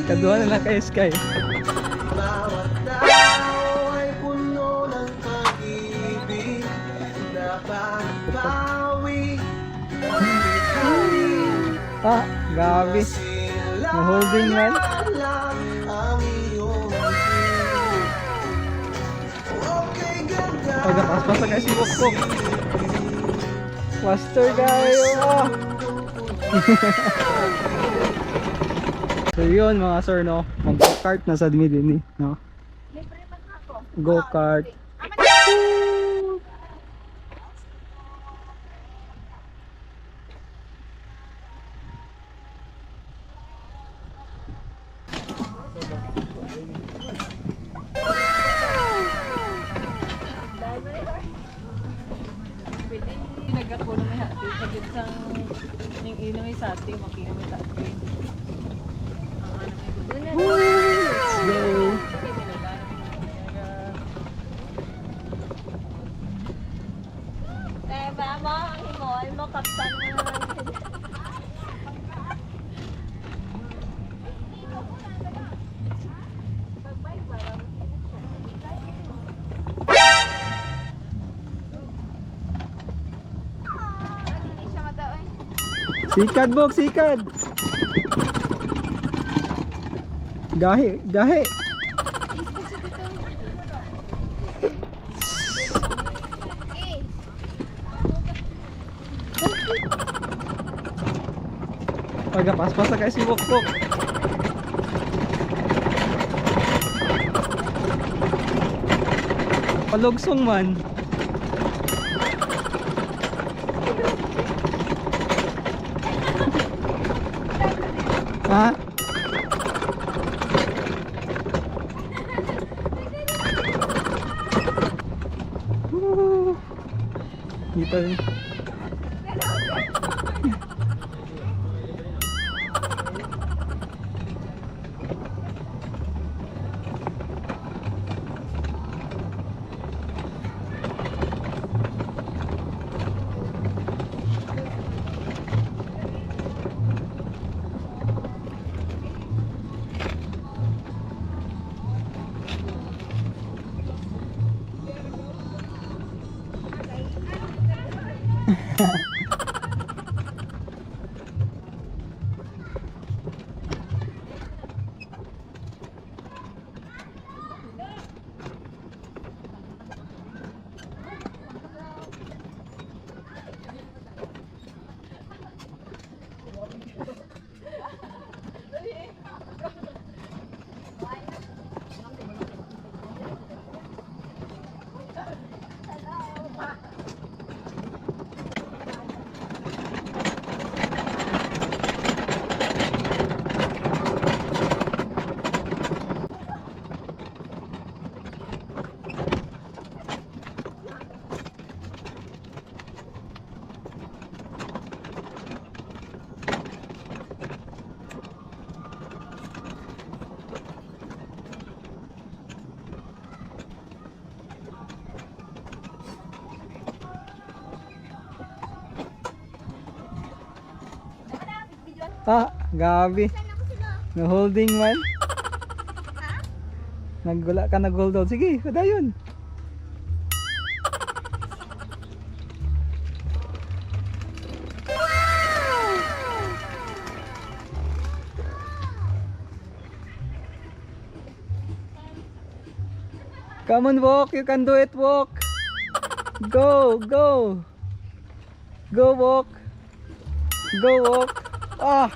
Kaduha na lang kay Sky. Bawat tao ay puno ng pag-ibig na pagpawi. Ah, gabi. Na-holding man. Pagkapaspas na si Bukbuk. Master kayo. Ah. So yun mga sir, no, mag-go-kart na sa din eh, no? Go-kart. Nagkakulo may hati pagit sang yung ino may sati makina may sati. Let's go. Eh, ba mo, ang himol mo, kapsan mo naman. Sikad Buk, sikad. Gahi, gahi. Pagkapaspas na kayo si Bukbuk. Palugsong man. Ha? Dito rin. Ah, gabi. Na-holding man. Naggula ka, nag-hold out. Sige, padayon. Come on, walk. You can do it, walk. Go, go. Go, walk. Go, walk. Ah,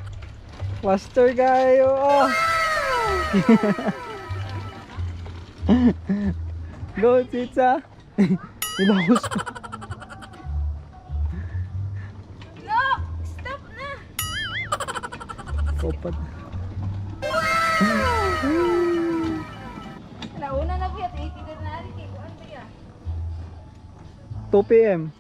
master kayo. Ah. Go, Tita. Ilahos ko. No! Stop na! Kopad. Nauna na po yan. 80 na rin. Ano ba yan? 2 PM.